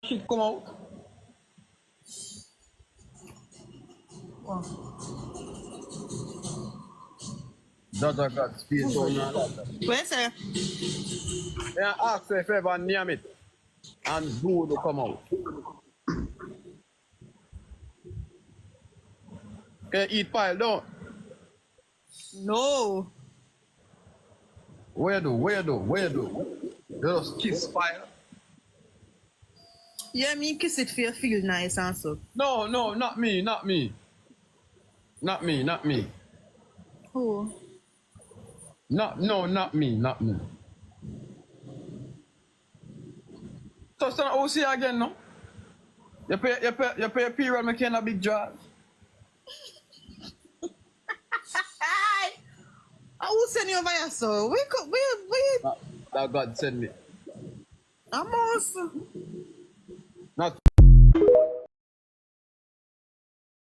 shit come out. Oh. That I got space on now. Where say? Yeah, ask if ever name it and do to come out. Can you eat pile down? No. Where do? Just kiss pile. Yeah, me kiss it for you feel nice and so. No, not me. Not me. Who? Not me. So it's not OC again, no? You pay a period, make a big job. Hi. Who send you over here, so? We That God send me. I'm also.